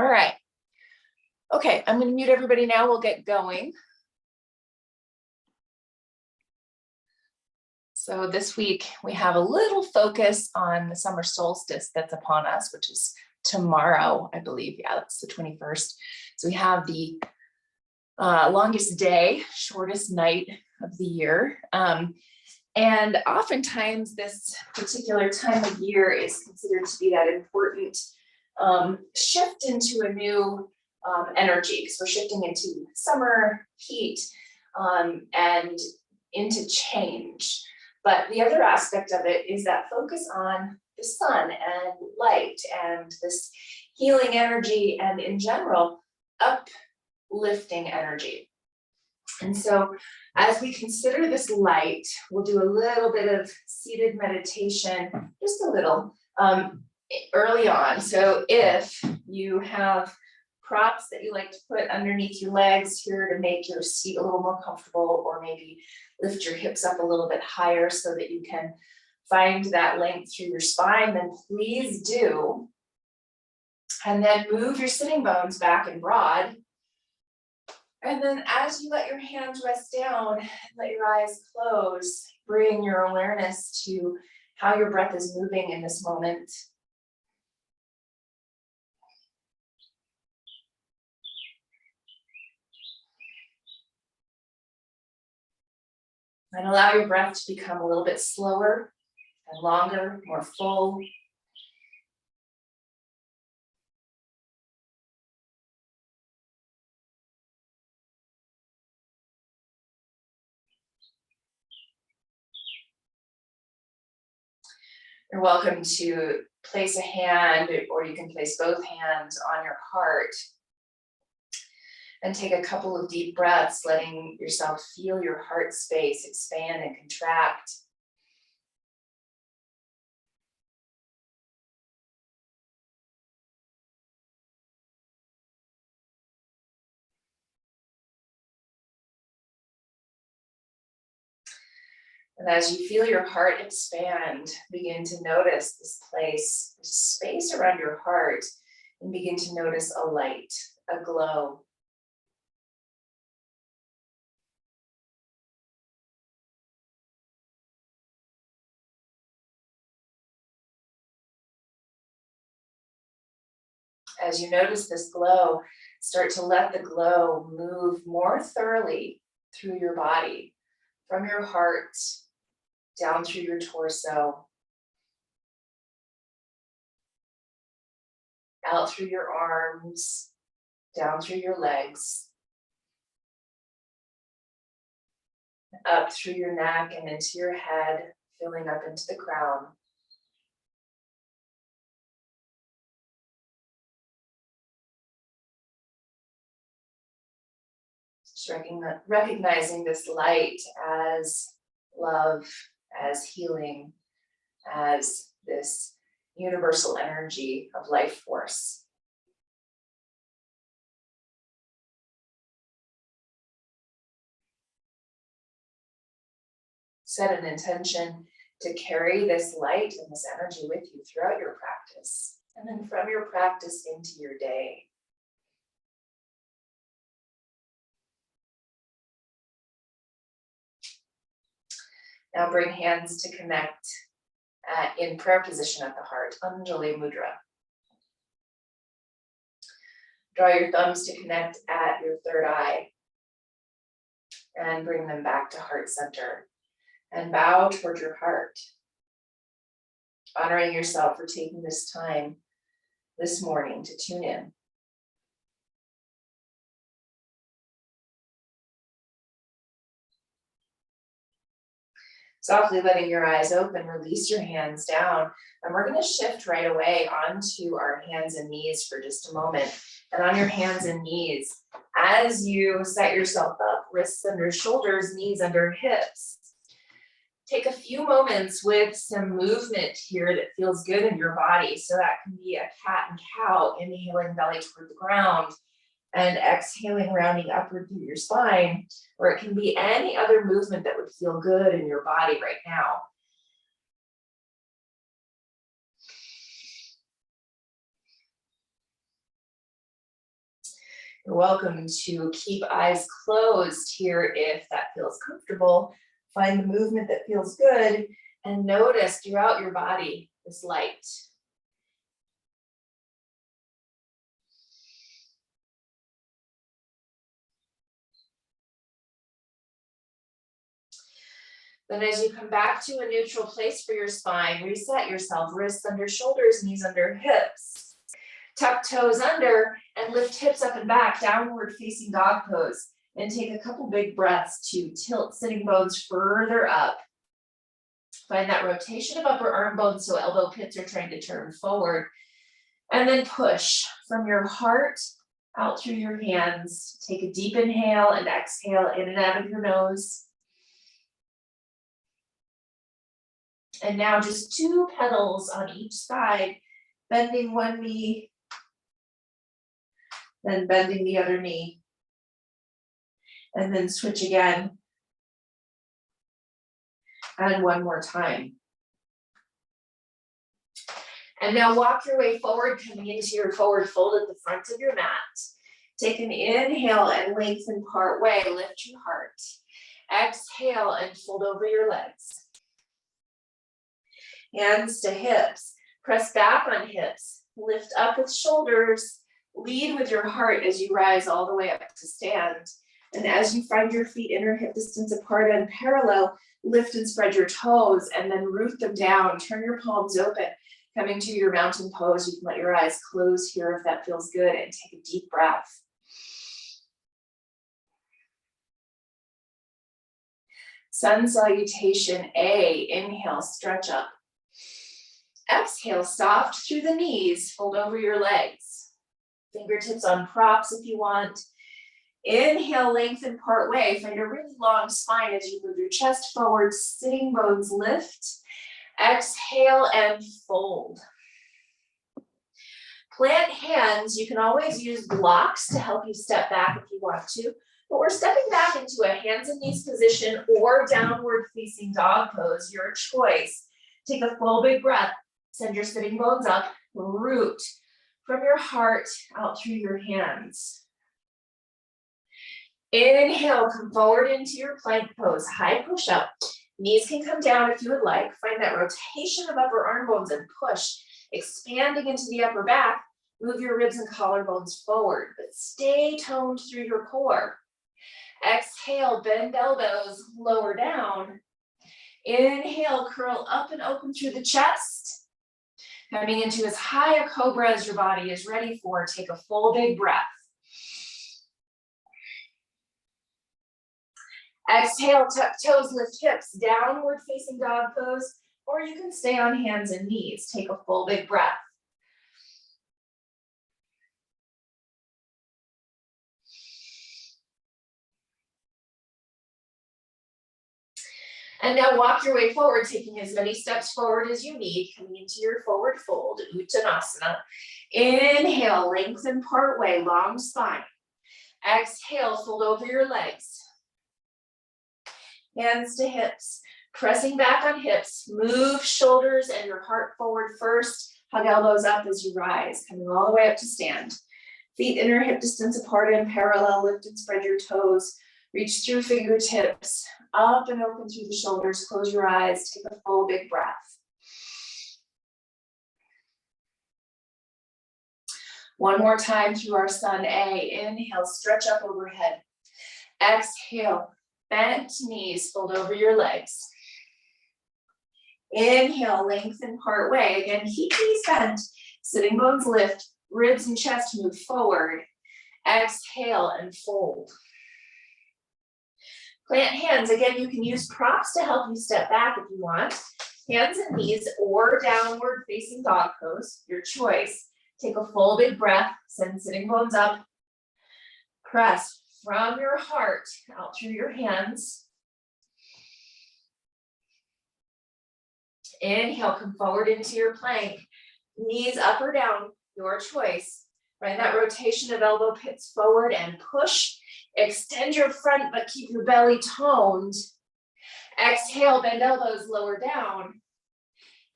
All right. Okay, I'm going to mute everybody now. We'll get going. So this week we have a little focus on the summer solstice that's upon us, which is tomorrow, I believe. Yeah, that's the 21st. So we have the longest day, shortest night of the year. And oftentimes this particular time of year is considered to be that important shift into a new energy, because we're shifting into summer heat and into change. But the other aspect of it is that focus on the sun and light and this healing energy and in general, uplifting energy. And so as we consider this light, we'll do a little bit of seated meditation, just a little early on. So if you have props that you like to put underneath your legs here to make your seat a little more comfortable, or maybe lift your hips up a little bit higher so that you can find that length through your spine, then please do. And then move your sitting bones back and broad. And then as you let your hands rest down, let your eyes close, bring your awareness to how your breath is moving in this moment. And allow your breath to become a little bit slower and longer, more full. You're welcome to place a hand, or you can place both hands on your heart and take a couple of deep breaths, letting yourself feel your heart space expand and contract. And as you feel your heart expand, begin to notice this place, this space around your heart, and begin to notice a light, a glow. As you notice this glow, start to let the glow move more thoroughly through your body, from your heart down through your torso, out through your arms, down through your legs, up through your neck and into your head, filling up into the crown. Just recognizing this light as love, as healing, as this universal energy of life force. Set an intention to carry this light and this energy with you throughout your practice, and then from your practice into your day. Now bring hands to connect in prayer position at the heart, Anjali Mudra. Draw your thumbs to connect at your third eye and bring them back to heart center. And bow toward your heart, honoring yourself for taking this time this morning to tune in. Softly letting your eyes open, release your hands down, and we're going to shift right away onto our hands and knees for just a moment. And on your hands and knees, as you set yourself up, wrists under shoulders, knees under hips, take a few moments with some movement here that feels good in your body. So that can be a cat and cow, inhaling belly toward the ground and exhaling, rounding upward through your spine, or it can be any other movement that would feel good in your body right now. You're welcome to keep eyes closed here if that feels comfortable. Find the movement that feels good and notice throughout your body this light. Then as you come back to a neutral place for your spine, reset yourself, wrists under shoulders, knees under hips. Tuck toes under and lift hips up and back, downward facing dog pose. And take a couple big breaths to tilt sitting bones further up. Find that rotation of upper arm bones so elbow pits are trying to turn forward. And then push from your heart out through your hands. Take a deep inhale and exhale in and out of your nose. And now just 2 pedals on each side, bending one knee, then bending the other knee. And then switch again. And one more time. And now walk your way forward, coming into your forward fold at the front of your mat. Take an inhale and lengthen part way, lift your heart. Exhale and fold over your legs. Hands to hips, press back on hips, lift up with shoulders, lead with your heart as you rise all the way up to stand. And as you find your feet inner hip distance apart and parallel, lift and spread your toes and then root them down. Turn your palms open, coming to your mountain pose. You can let your eyes close here if that feels good and take a deep breath. Sun salutation A, inhale, stretch up. Exhale, soft through the knees, fold over your legs. Fingertips on props if you want. Inhale, lengthen part way. Find a really long spine as you move your chest forward, sitting bones lift. Exhale and fold. Plant hands. You can always use blocks to help you step back if you want to, but we're stepping back into a hands and knees position or downward facing dog pose, your choice. Take a full big breath. Send your sitting bones up, root from your heart out through your hands. Inhale, come forward into your plank pose, high push up. Knees can come down if you would like. Find that rotation of upper arm bones and push, expanding into the upper back. Move your ribs and collarbones forward, but stay toned through your core. Exhale, bend elbows, lower down. Inhale, curl up and open through the chest. Coming into as high a cobra as your body is ready for. Take a full big breath. Exhale, tuck toes, lift hips, downward facing dog pose, or you can stay on hands and knees. Take a full big breath. And now walk your way forward, taking as many steps forward as you need, coming into your forward fold, Uttanasana. Inhale, lengthen part way, long spine. Exhale, fold over your legs. Hands to hips, pressing back on hips, move shoulders and your heart forward first. Hug elbows up as you rise, coming all the way up to stand. Feet inner hip distance apart and parallel, lift and spread your toes. Reach through fingertips, up and open through the shoulders, close your eyes, take a full big breath. One more time through our sun A. Inhale, stretch up overhead. Exhale, bent knees, fold over your legs. Inhale, lengthen part way. Again, keep knees bent, sitting bones lift, ribs and chest move forward. Exhale and fold. Plant hands. Again, you can use props to help you step back if you want. Hands and knees or downward facing dog pose, your choice. Take a full big breath, send sitting bones up. Press from your heart out through your hands. Inhale, come forward into your plank. Knees up or down, your choice. Find that rotation of elbow pits forward and push. Extend your front, but keep your belly toned. Exhale, bend elbows, lower down.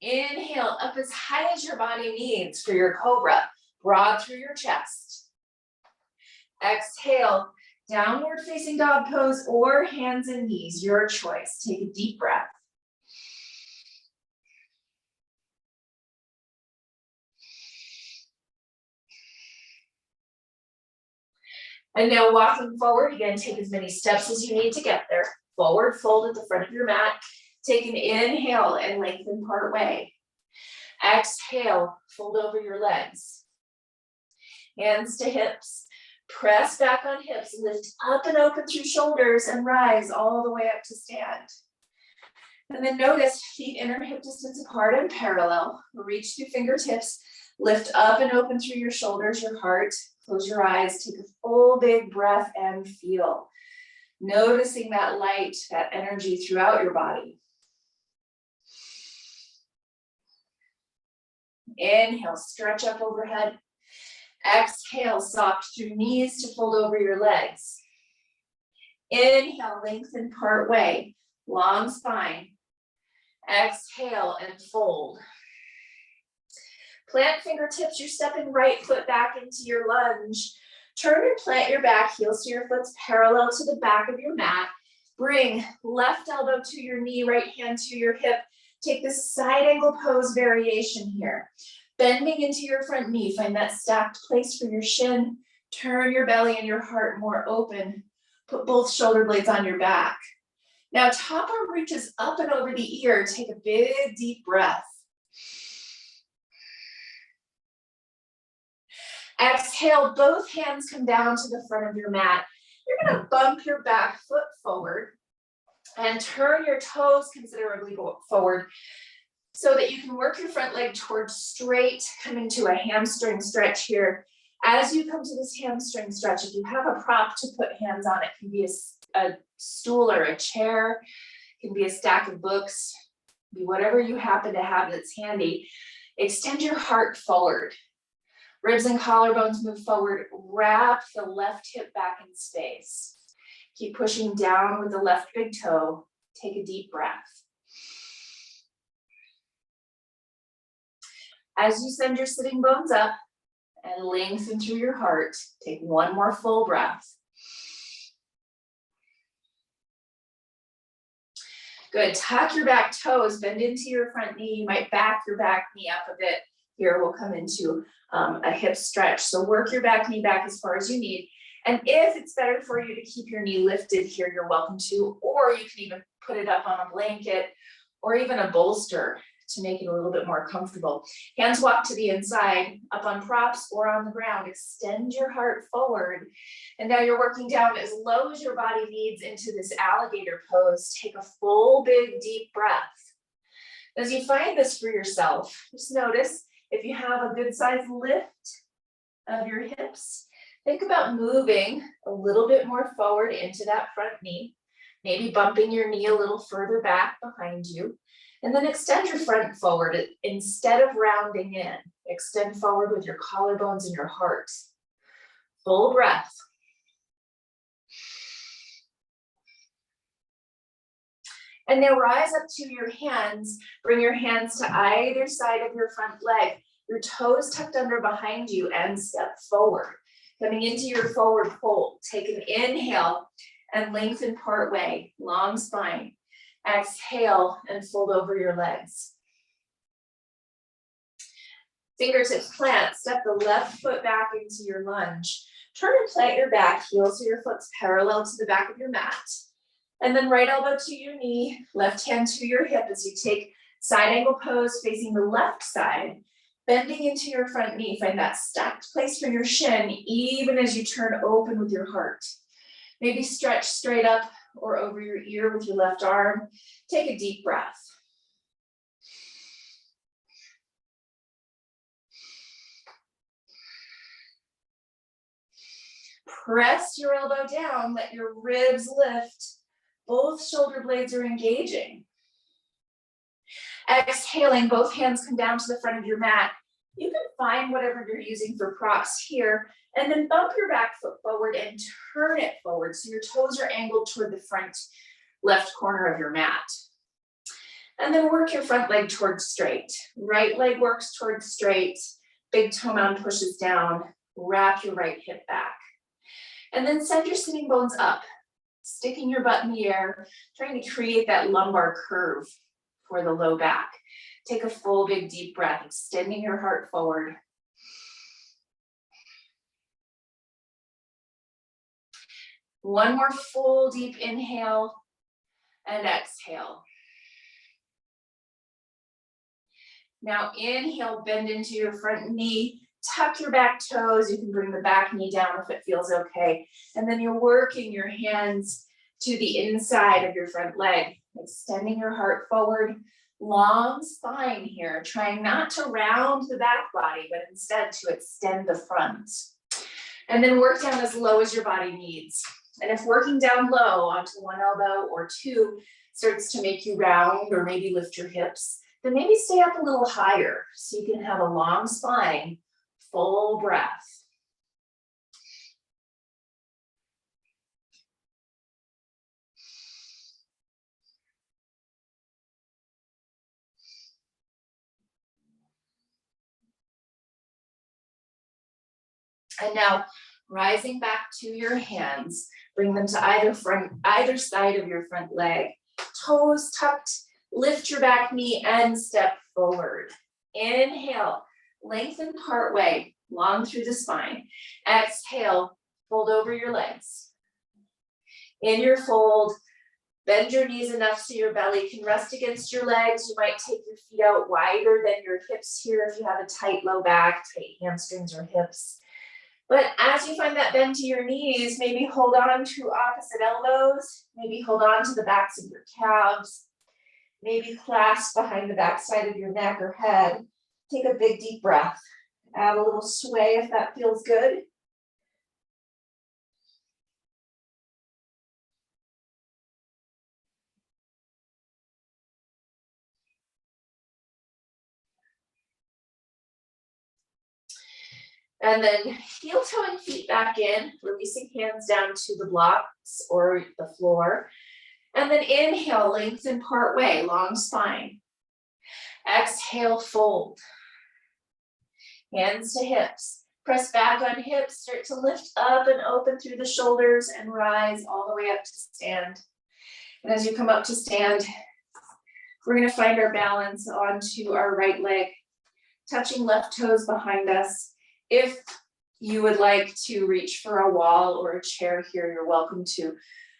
Inhale, up as high as your body needs for your cobra. Broad through your chest. Exhale, downward facing dog pose or hands and knees, your choice. Take a deep breath. And now walking forward, again, take as many steps as you need to get there. Forward fold at the front of your mat. Take an inhale and lengthen part way. Exhale, fold over your legs. Hands to hips. Press back on hips, lift up and open through shoulders and rise all the way up to stand. And then notice feet inner hip distance apart and parallel. Reach through fingertips, lift up and open through your shoulders, your heart. Close your eyes, take a full big breath and feel. Noticing that light, that energy throughout your body. Inhale, stretch up overhead. Exhale, soft through knees to fold over your legs. Inhale, lengthen part way, long spine. Exhale and fold. Plant fingertips, you're stepping right foot back into your lunge. Turn and plant your back heel so your foot's parallel to the back of your mat. Bring left elbow to your knee, right hand to your hip. Take this side angle pose variation here. Bending into your front knee, find that stacked place for your shin. Turn your belly and your heart more open. Put both shoulder blades on your back. Now top arm reaches up and over the ear. Take a big deep breath. Exhale, both hands come down to the front of your mat. You're gonna bump your back foot forward and turn your toes considerably forward so that you can work your front leg towards straight, coming to a hamstring stretch here. As you come to this hamstring stretch, if you have a prop to put hands on, it can be a stool or a chair, it can be a stack of books, be whatever you happen to have that's handy. Extend your heart forward. Ribs and collarbones move forward. Wrap the left hip back in space. Keep pushing down with the left big toe. Take a deep breath. As you send your sitting bones up and lengthen through your heart, take one more full breath. Good, tuck your back toes, bend into your front knee. You might back your back knee up a bit. Here we'll come into a hip stretch. So work your back knee back as far as you need. And if it's better for you to keep your knee lifted here, you're welcome to, or you can even put it up on a blanket or even a bolster to make it a little bit more comfortable. Hands walk to the inside, up on props or on the ground. Extend your heart forward. And now you're working down as low as your body needs into this alligator pose. Take a full, big, deep breath. As you find this for yourself, just notice if you have a good size lift of your hips, think about moving a little bit more forward into that front knee, maybe bumping your knee a little further back behind you, and then extend your front forward. Instead of rounding in, extend forward with your collarbones and your heart. Full breath. And now rise up to your hands. Bring your hands to either side of your front leg. Your toes tucked under behind you and step forward. Coming into your forward fold. Take an inhale and lengthen part way, long spine. Exhale and fold over your legs. Fingertips plant, step the left foot back into your lunge. Turn and plant your back heel so your foot's parallel to the back of your mat. And then right elbow to your knee, left hand to your hip as you take side angle pose facing the left side. Bending into your front knee, find that stacked place for your shin, even as you turn open with your heart. Maybe stretch straight up or over your ear with your left arm. Take a deep breath. Press your elbow down, let your ribs lift. Both shoulder blades are engaging. Exhaling, both hands come down to the front of your mat. You can find whatever you're using for props here, and then bump your back foot forward and turn it forward so your toes are angled toward the front left corner of your mat. And then work your front leg towards straight. Right leg works towards straight, big toe mound pushes down, wrap your right hip back. And then send your sitting bones up, sticking your butt in the air, trying to create that lumbar curve for the low back. Take a full big deep breath, extending your heart forward. One more full deep inhale and exhale. Now inhale, bend into your front knee, tuck your back toes. You can bring the back knee down if it feels okay. And then you're working your hands to the inside of your front leg, extending your heart forward, long spine here, trying not to round the back body, but instead to extend the front. And then work down as low as your body needs. And if working down low onto one elbow or two starts to make you round or maybe lift your hips, then maybe stay up a little higher so you can have a long spine, full breath. And now rising back to your hands, bring them to either side of your front leg. Toes tucked, lift your back knee and step forward. Inhale, lengthen part way, long through the spine. Exhale, fold over your legs. In your fold, bend your knees enough so your belly can rest against your legs. You might take your feet out wider than your hips here if you have a tight low back, tight hamstrings or hips. But as you find that bend to your knees, maybe hold on to opposite elbows, maybe hold on to the backs of your calves, maybe clasp behind the backside of your neck or head. Take a big deep breath. Add a little sway if that feels good. And then heel toeing feet back in, releasing hands down to the blocks or the floor. And then inhale, lengthen part way, long spine. Exhale, fold. Hands to hips. Press back on hips, start to lift up and open through the shoulders and rise all the way up to stand. And as you come up to stand, we're going to find our balance onto our right leg, touching left toes behind us. If you would like to reach for a wall or a chair here, you're welcome to.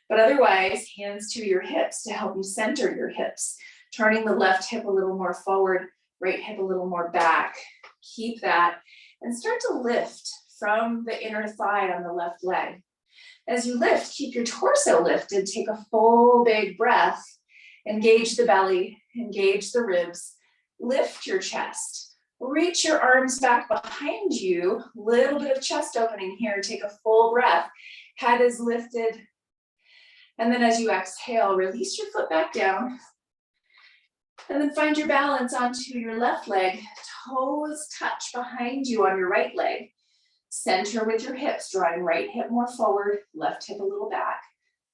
But otherwise, hands to your hips to help you center your hips, turning the left hip a little more forward, right hip a little more back. Keep that and start to lift from the inner thigh on the left leg. As you lift, keep your torso lifted. Take a full big breath. Engage the belly, engage the ribs, lift your chest. Reach your arms back behind you, little bit of chest opening here. Take a full breath. Head is lifted. And then as you exhale, release your foot back down. And then find your balance onto your left leg. Toes touch behind you on your right leg. Center with your hips, drawing right hip more forward, left hip a little back.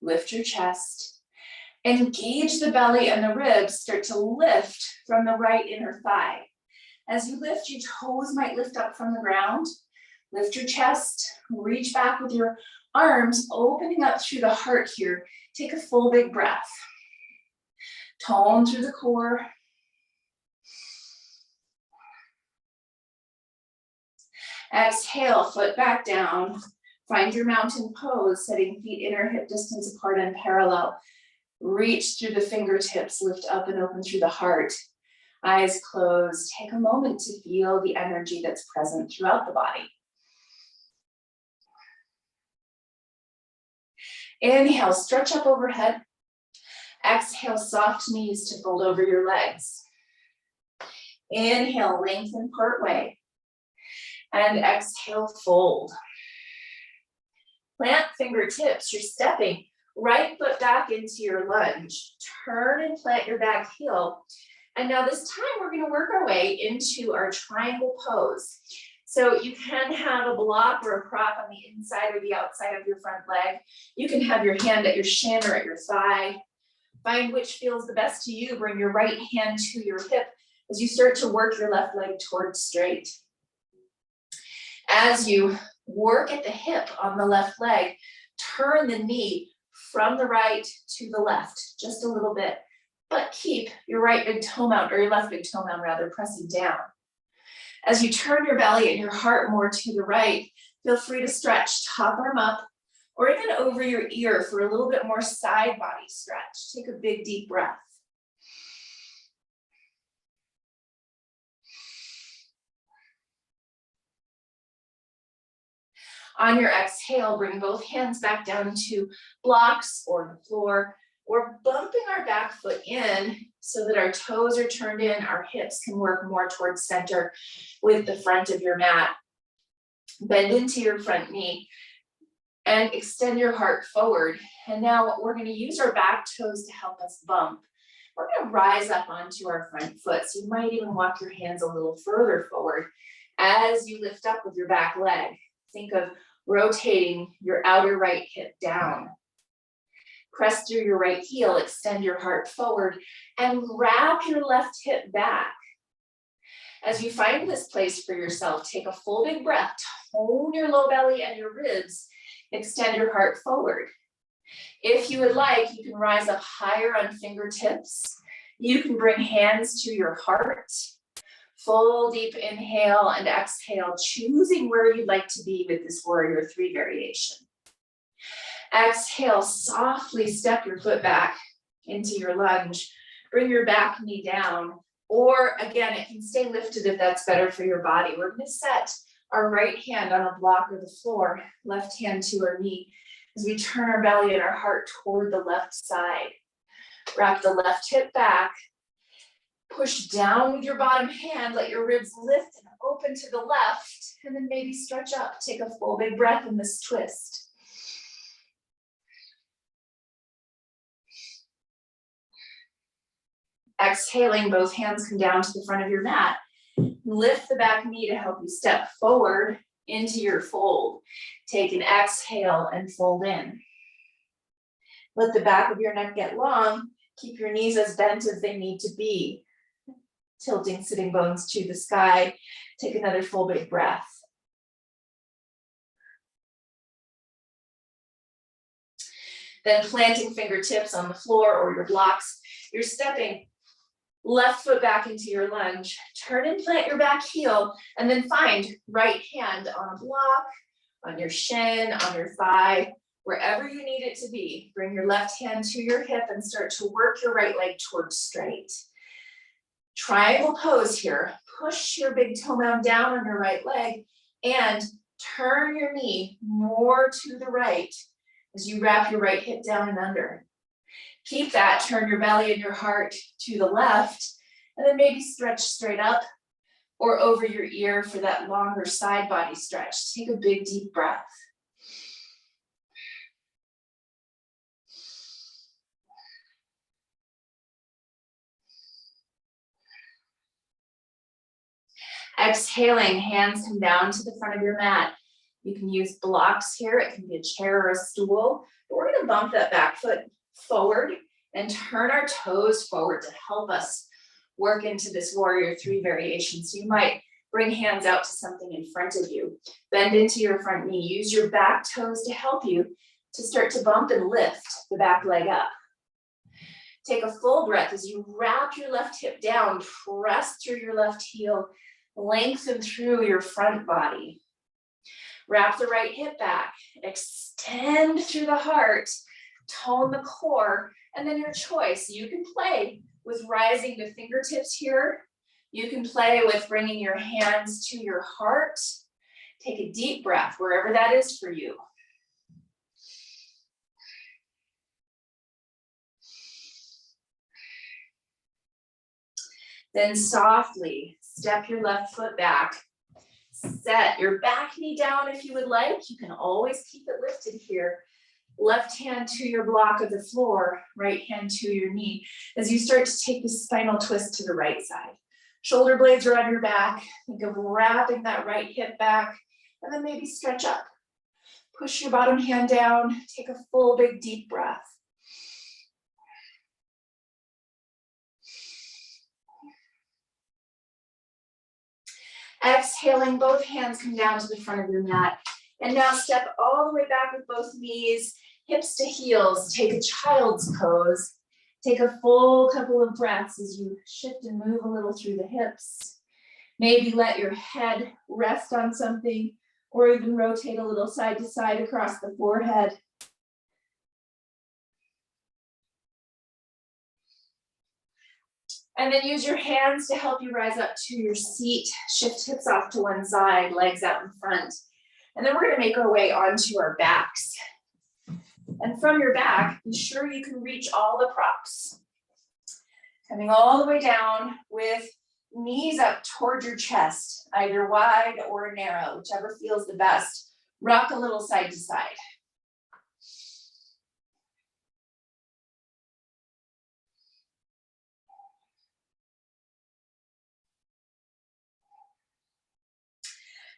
Lift your chest. Engage the belly and the ribs. Start to lift from the right inner thigh. As you lift, your toes might lift up from the ground. Lift your chest, reach back with your arms, opening up through the heart here. Take a full big breath. Tone through the core. Exhale, foot back down. Find your mountain pose, setting feet inner hip distance apart and parallel. Reach through the fingertips, lift up and open through the heart. Eyes closed. Take a moment to feel the energy that's present throughout the body. Inhale, stretch up overhead. Exhale, soft knees to fold over your legs. Inhale, lengthen part way. And exhale, fold. Plant fingertips. You're stepping right foot back into your lunge. Turn and plant your back heel. And now this time we're going to work our way into our triangle pose. So you can have a block or a prop on the inside or the outside of your front leg. You can have your hand at your shin or at your thigh. Find which feels the best to you. Bring your right hand to your hip as you start to work your left leg towards straight. As you Work at the hip on the left leg. Turn the knee from the right to the left, just a little bit, but keep your right big toe mound, or your left big toe mound rather, pressing down. As you turn your belly and your heart more to the right, feel free to stretch top arm up, or even over your ear for a little bit more side body stretch. Take a big deep breath. On your exhale, bring both hands back down to blocks or the floor. We're bumping our back foot in so that our toes are turned in, our hips can work more towards center with the front of your mat. Bend into your front knee and extend your heart forward. And now we're going to use our back toes to help us bump. We're going to rise up onto our front foot. So you might even walk your hands a little further forward as you lift up with your back leg. Think of rotating your outer right hip down. Press through your right heel, extend your heart forward, and wrap your left hip back. As you find this place for yourself, take a full big breath, tone your low belly and your ribs, extend your heart forward. If you would like, you can rise up higher on fingertips. You can bring hands to your heart. Full deep inhale and exhale, choosing where you'd like to be with this warrior 3 variation. Exhale, softly step your foot back into your lunge. Bring your back knee down, or again, it can stay lifted if that's better for your body. We're going to set our right hand on a block or the floor, left hand to our knee, as we turn our belly and our heart toward the left side. Wrap the left hip back. Push down with your bottom hand, let your ribs lift and open to the left, and then maybe stretch up. Take a full big breath in this twist. Exhaling, both hands come down to the front of your mat. Lift the back knee to help you step forward into your fold. Take an exhale and fold in. Let the back of your neck get long. Keep your knees as bent as they need to be. Tilting sitting bones to the sky. Take another full big breath. Then planting fingertips on the floor or your blocks. You're stepping left foot back into your lunge. Turn and plant your back heel, and then find right hand on a block, on your shin, on your thigh, wherever you need it to be. Bring your left hand to your hip and start to work your right leg towards straight. Triangle pose here. Push your big toe mound down on your right leg and turn your knee more to the right as you wrap your right hip down and under. Keep that, turn your belly and your heart to the left, and then maybe stretch straight up or over your ear for that longer side body stretch. Take a big deep breath. Exhaling, hands come down to the front of your mat. You can use blocks here. It can be a chair or a stool. But we're going to bump that back foot forward and turn our toes forward to help us work into this warrior 3 variation. So you might bring hands out to something in front of you. Bend into your front knee. Use your back toes to help you to start to bump and lift the back leg up. Take a full breath as you wrap your left hip down, press through your left heel, lengthen through your front body. Wrap the right hip back, extend through the heart, tone the core, and then your choice. You can play with rising the fingertips here. You can play with bringing your hands to your heart. Take a deep breath wherever that is for you. Then softly step your left foot back. Set your back knee down if you would like. You can always keep it lifted here. Left hand to your block of the floor, right hand to your knee. As you start to take the spinal twist to the right side. Shoulder blades are on your back. Think of wrapping that right hip back, and then maybe stretch up. Push your bottom hand down. Take a full big deep breath. Exhaling, both hands come down to the front of your mat. And now step all the way back with both knees, hips to heels, take a child's pose. Take a full couple of breaths as you shift and move a little through the hips. Maybe let your head rest on something or even rotate a little side to side across the forehead. And then use your hands to help you rise up to your seat. Shift hips off to one side, legs out in front. And then we're gonna make our way onto our backs. And from your back, be sure you can reach all the props. Coming all the way down with knees up toward your chest, either wide or narrow, whichever feels the best. Rock a little side to side.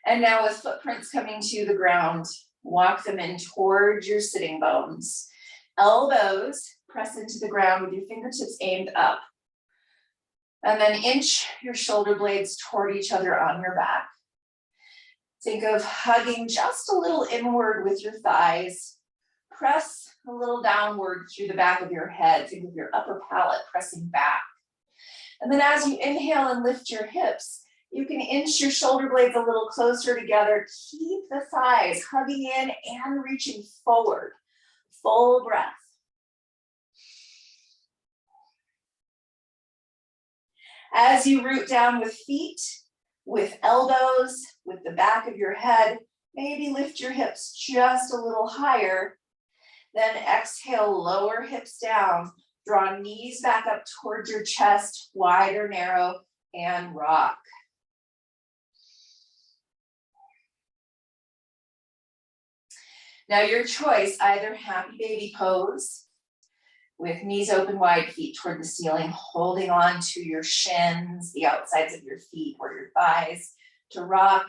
And now with footprints coming to the ground, walk them in towards your sitting bones. Elbows press into the ground with your fingertips aimed up. And then inch your shoulder blades toward each other on your back. Think of hugging just a little inward with your thighs. Press a little downward through the back of your head. Think of your upper palate pressing back. And then as you inhale and lift your hips, you can inch your shoulder blades a little closer together. Keep the thighs hugging in and reaching forward. Full breath. As you root down with feet, with elbows, with the back of your head, maybe lift your hips just a little higher. Then exhale, lower hips down. Draw knees back up towards your chest, wide or narrow, and rock. Now your choice, either happy baby pose with knees open wide, feet toward the ceiling, holding on to your shins, the outsides of your feet or your thighs to rock,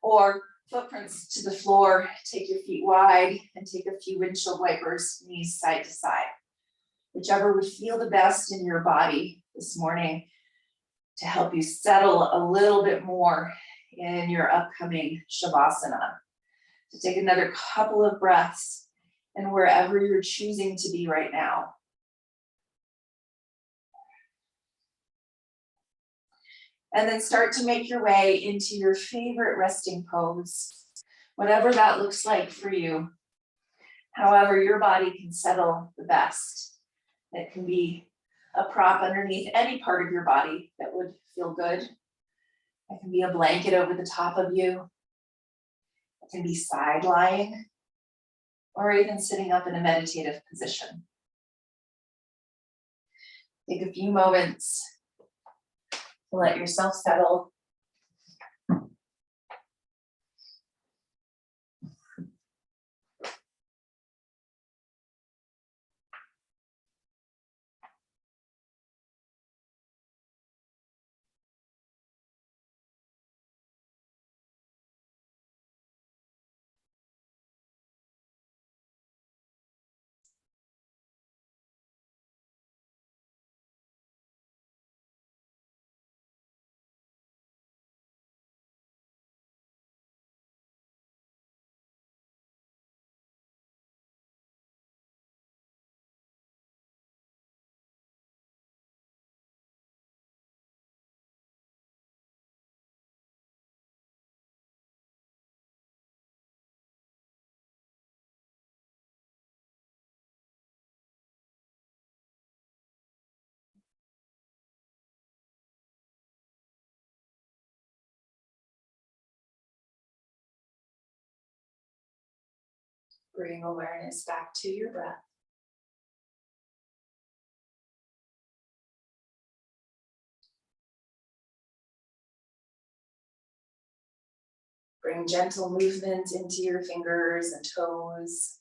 or footprints to the floor, take your feet wide and take a few windshield wipers, knees side to side. Whichever would feel the best in your body this morning to help you settle a little bit more in your upcoming Shavasana. So take another couple of breaths and wherever you're choosing to be right now. And then start to make your way into your favorite resting pose, whatever that looks like for you. However your body can settle the best. It can be a prop underneath any part of your body that would feel good. It can be a blanket over the top of you. It can be side lying, or even sitting up in a meditative position. Take a few moments to let yourself settle. Bring awareness back to your breath. Bring gentle movement into your fingers and toes.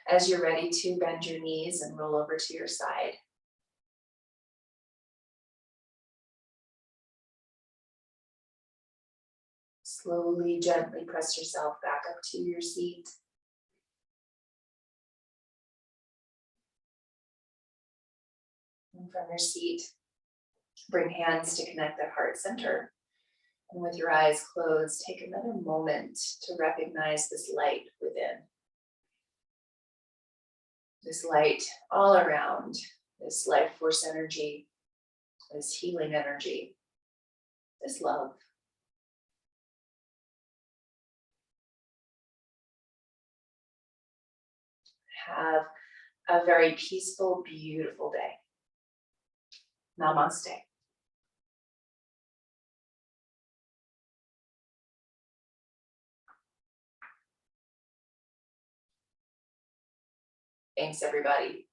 As you're ready to bend your knees and roll over to your side. Slowly, gently press yourself back up to your seat. And from your seat, Bring hands to connect the heart center. And with your eyes closed, take another moment to recognize this light within. This light all around, this life force energy, this healing energy, this love. Have a very peaceful, beautiful day. Namaste. Thanks, everybody.